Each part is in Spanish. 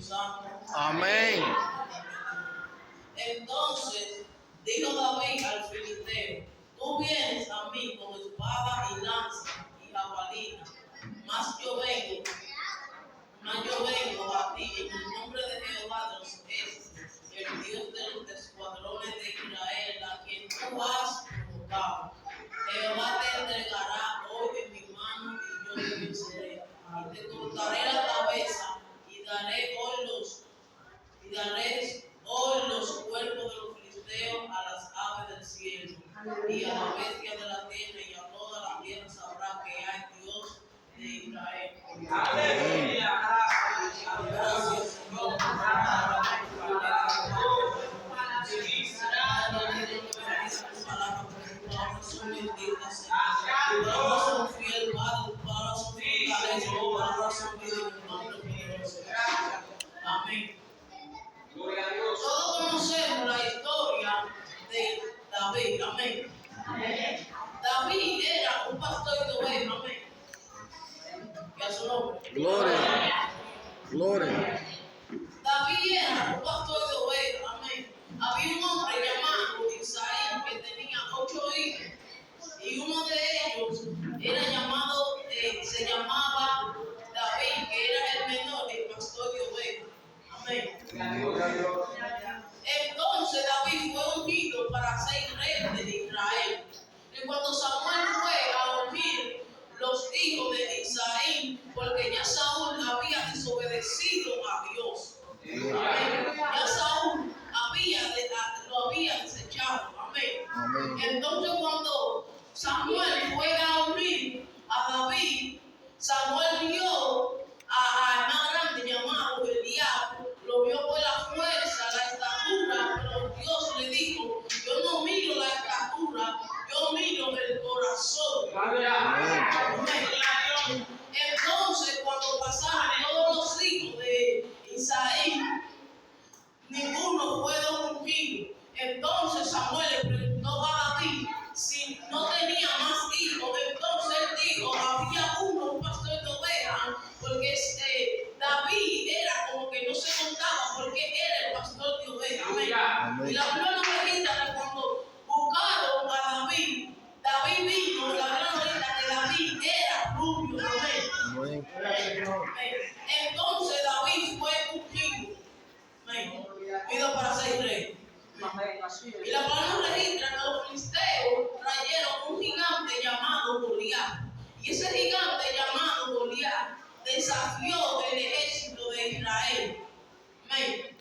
Santo. Amén. Entonces dijo David al filisteo: tú vienes a mí con espada y lanza y jabalina, mas yo vengo a ti en el nombre de Jehová de los ejércitos, el Dios de los escuadrones de Israel, a quien tú has provocado. Jehová te entregará hoy en mi mano y yo te venceré. Y te cortaré la cabeza y daré hoy los cuerpos de los filisteos a las aves del cielo y a la bestia de la tierra, y a toda la tierra sabrá que hay Dios de Israel. Aleluya. Gracias, Señor. Son benditas, Señor. Tu palabra son fiel, Padre. Tu palabra son fortaleza. Tu palabra son vida en el nombre poderoso. Amén. Todos conocemos la historia de David. Amén. David era un pastor de ovejas. Amén. Y a su nombre. Gloria. Gloria. David era un pastor de ovejas. Amén. Había un hombre llamado Isaí que tenía 8 hijos. Y uno de ellos se llamaba David, que era el menor, el pastor de ovejas. Amén. Entonces David fue ungido para ser rey de Israel. Y cuando Samuel fue a ungir los hijos de Isaí, porque ya Saúl había desobedecido a Dios. Amén. Ya Saúl lo había desechado. Amén. Amén. Entonces cuando Samuel fue a ungir a David, Samuel vio a más grande llamado Eliab, lo vio por la fuerza, la estatura, pero Dios le dijo: yo no miro la estatura, yo miro el corazón. Amén. Entonces cuando pasaron todos los hijos de Isaí, ninguno fue ungido. Entonces Samuel le preguntó a David si no tenía más hijos. Entonces él dijo: había un pastor de ovejas, porque David era como que no se contaba, porque era el pastor de ovejas. Amén. Y la Biblia nos registra que cuando buscaron a David, David vino, la Biblia nos registra que David era rubio. Amén. Entonces David fue ungido. Amén. Pido para ser rey. Y la palabra nos registra que los filisteos trajeron un gigante llamado Goliat. Y ese gigante llamado Goliat desafió el ejército de Israel. Amén.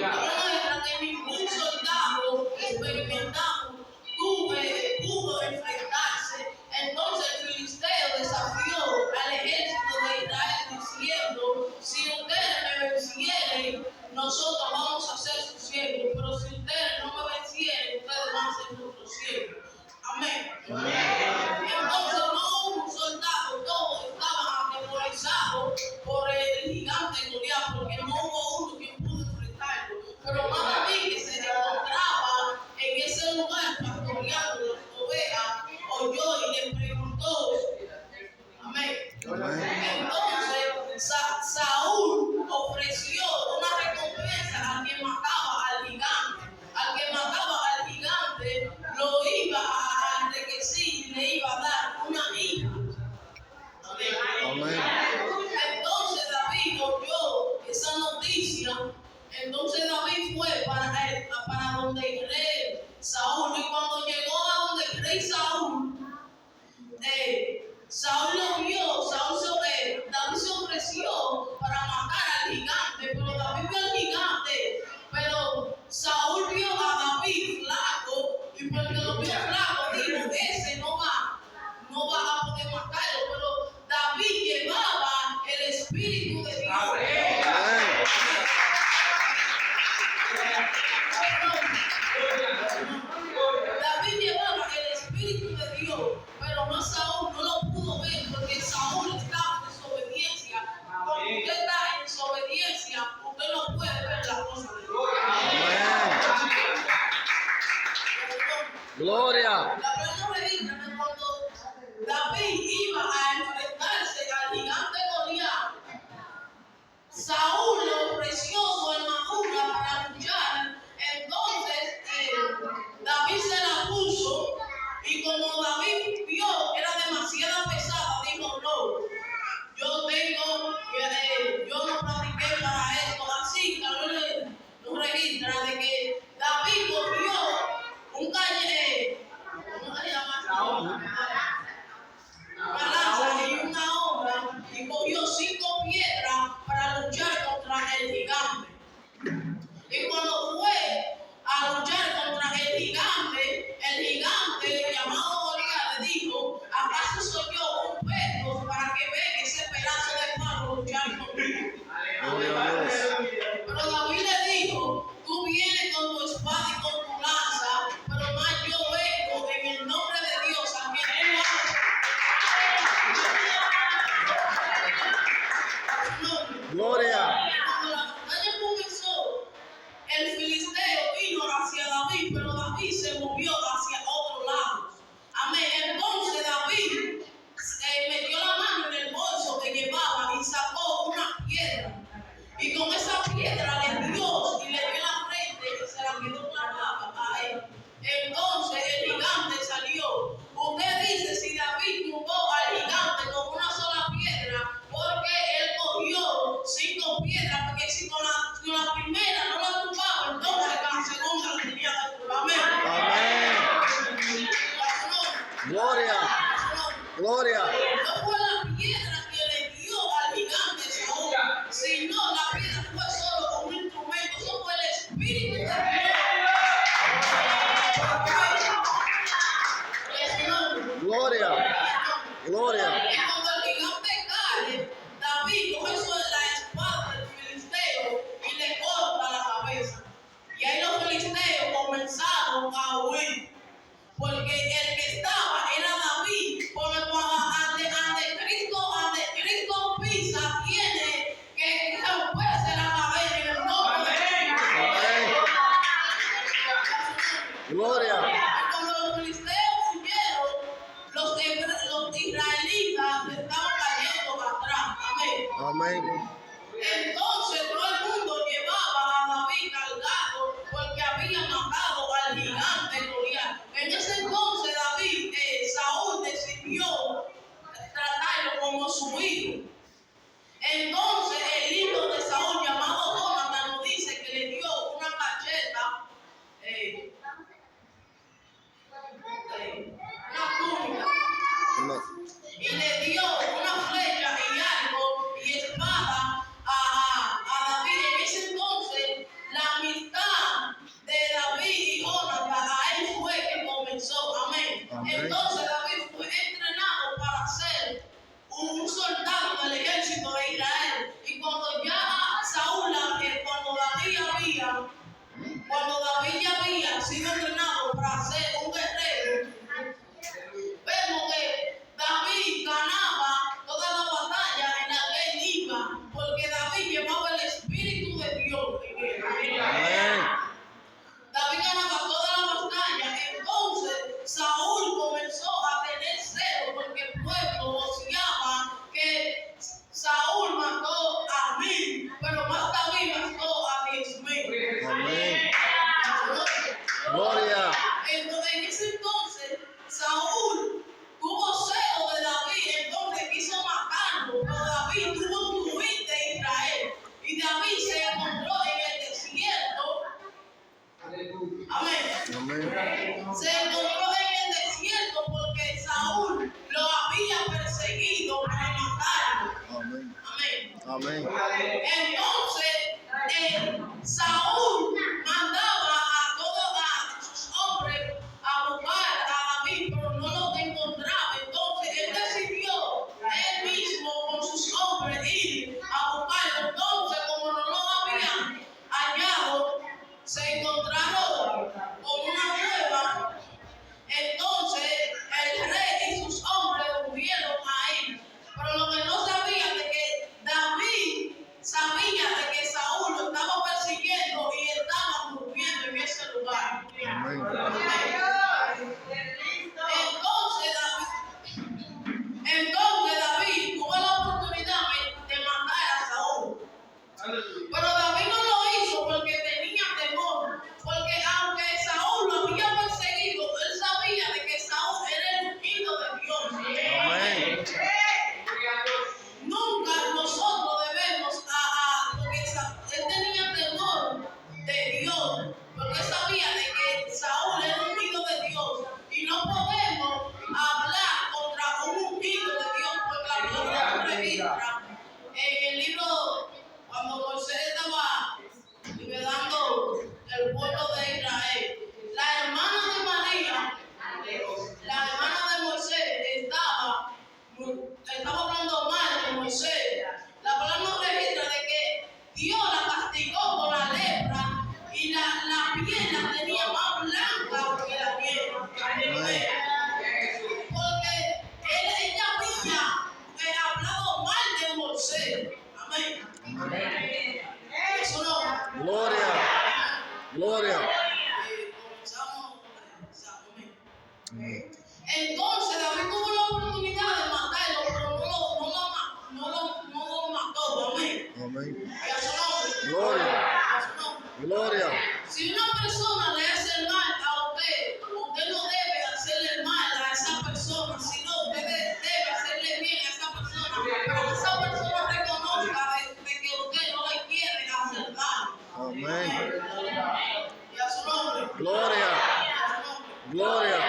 La palabra nos registra que ningún soldado experimentado pudo enfrentarse. Entonces el filisteo desafió al ejército de Israel diciendo: si ustedes me vencieren, nosotros vamos a ser sus siervos, pero si ustedes no me vencieren, ustedes van a ser nuestros siervos. Amén. Entonces no hubo un soldado, todos estaban atemorizados por el gigante Goliat, porque no hubo uno que pudo enfrentarlo. Pero más David, que se encontraba en ese lugar pastoreando las ovejas, oyó y le preguntó. Amén. Entonces Saúl ofreció una recompensa al que mataba al gigante. Al que mataba al gigante lo iba a enriquecer y le iba a dar una hija. Amén. Entonces David oyó esa noticia. Entonces David fue para donde el rey Saúl. Y cuando llegó a donde el rey Saúl, Saúl lo vio. David se ofreció para matar al gigante, pero David vio al gigante. Pero Saúl vio a David flaco, y porque lo vio flaco, dijo: ese no va a poder matarlo. Pero David llevaba el espíritu de Dios. sino la piedra fue solo un instrumento, eso fue el Espíritu de Dios. Gloria. Gloria. Y cuando el gigante cae, David coge la espada del filisteo y le corta la cabeza. Y ahí los filisteos comenzaron a huir, porque el que estaba era David, porque ante Cristo pisa, tiene que romperse la cabeza en el nombre de Jesús. Gloria. Y cuando los filisteos huyeron, los israelitas estaban cayendo atrás. Amén. Amén. Entonces todo el mundo llevaba a David cargado porque había matado al gigante Goliat. En ese entonces Saúl decidió tratarlo como su hijo. Entonces el hijo de Saúl llamado Jonathan nos dice que le dio una cacheta, una túnica. Y le dio una flecha y arco y espada a David. En ese entonces, la amistad de David y Jonathan, ahí fue que comenzó. Amén. Amén. Entonces, David fue entrenado para ser un soldado del ejército de Israel. Y cuando ya cuando David ya había sido entrenado para ser un guerrero, vemos que David ganaba toda la batalla en la que él iba, porque David llevaba el Espíritu de Dios en él. Amén. David ganaba toda la batalla. Entonces Saúl comenzó a tener celo porque el pueblo voceaba que Saúl mató a 1000, pero más David mató a 10,000. Amén. Gloria. Entonces, en ese entonces, Saúl tuvo celo de David, entonces quiso matarlo, pero David tuvo que huir de Israel. Y David se encontró en el desierto. Amén. Amén. Se encontró en el desierto porque Saúl lo había perseguido para matarlo. Amén. Amén. Amén. Entonces, Saúl mandaba a todos sus hombres a buscar a David, pero no lo encontraba. Entonces, él decidió él mismo con sus hombres ir a buscarlo. Entonces, como no lo habían hallado, se encontraron con una cueva. Entonces, el rey y sus hombres volvieron ahí. Pero lo que no sabían de que David sabía de que Saúl lo estaba persiguiendo y estaba muriendo en ese lugar. Amén. Entonces David tuvo la oportunidad de matar a Saúl. Pero David no lo hizo porque tenía temor. Porque aunque Saúl lo había perseguido, él sabía de que Saúl era el ungido de Dios. Amén. Nunca nosotros debemos, porque él tenía temor de Dios, porque sabía de que Saúl era un ungido de Dios y no podemos hablar contra un ungido de Dios, porque la palabra registra en el libro cuando Moisés estaba liberando el pueblo de Israel. La hermana de María, la hermana de Moisés, estaba hablando mal de Moisés. La palabra nos registra de que Dios la castigó por la lepra y la piel la tenía más blanca que la piel. Porque ella había hablado mal de Moisés. Amén. Eso no. Gloria. Gloria. Comenzamos. Amén. Entonces David tuvo la oportunidad de matarlo, pero no lo mató. Amén. Amén. Y a su nombre. Gloria. A su nombre. Gloria. Si una persona le hace el mal a usted, usted no debe hacerle el mal a esa persona, sino usted debe hacerle bien a esa persona, para que esa persona reconozca de que usted no le quiere hacer daño. Amén. Y a su nombre. Gloria. A su nombre. Gloria.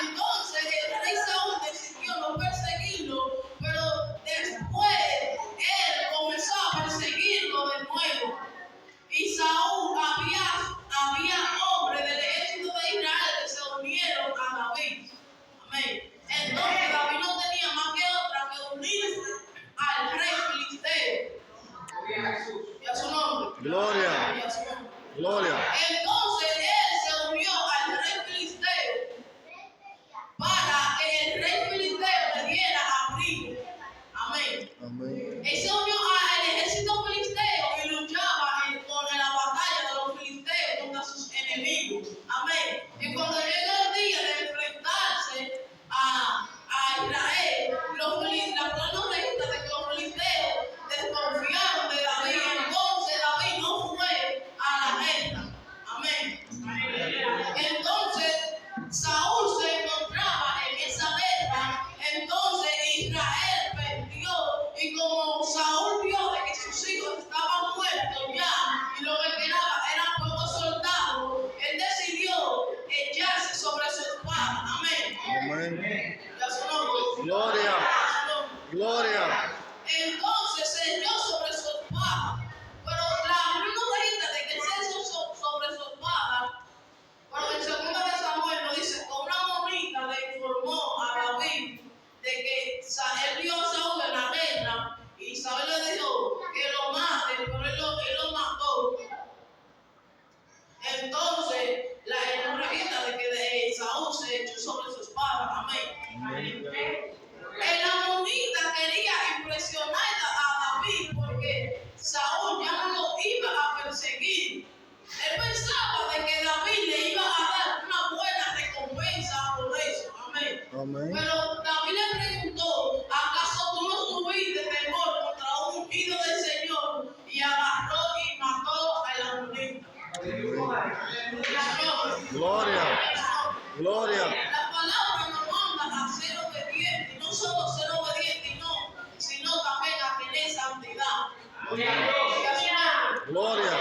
Entonces el rey Saúl decidió no perseguirlo, pero después él comenzó a perseguirlo a su nombre. Gloria. Y a su nombre. Gloria. Entonces él se unió al rey filisteo para que el rey filisteo le diera abrigo. Amén. Amén. Él se unió al ejército filisteo y luchaba en la batalla de los filisteos contra sus enemigos. Amén. Y cuando llegó el día de enfrentarse a Israel, la plana regista de que los filisteos desconfiaron de David. Entonces David no fue a la guerra. Amén. Entonces Saúl se encontraba en esa guerra. Entonces Israel perdió. Y como Saúl vio de que sus hijos estaban muertos ya y lo que quedaba eran pocos soldados, él decidió echarse sobre su espada. Amén. Amén. Y a su nombre. Gloria. A su nombre. Gloria. Entonces se echó sobre su espada. Pero la Biblia regista de que se echó sobre su espada. Pero en 2 de Samuel nos dice, con una monita le informó a David de que él vio a Saúl en la guerra y Saúl le dijo que lo mate, pero él lo mató. Entonces, la regista de que Saúl se echó sobre su espada. Amén. Amén. El amonita quería impresionar a David porque Saúl ya no lo iba a perseguir. Él pensaba de que David le iba a dar una buena recompensa por eso. Amén. Amén. Pero David le preguntó, ¿acaso tú no tuviste temor contra un ungido del Señor? Y agarró y mató al amonita. Gloria. Gloria. La palabra nos manda a ser obedientes, no solo ser obedientes, sino también a tener santidad. Gloria.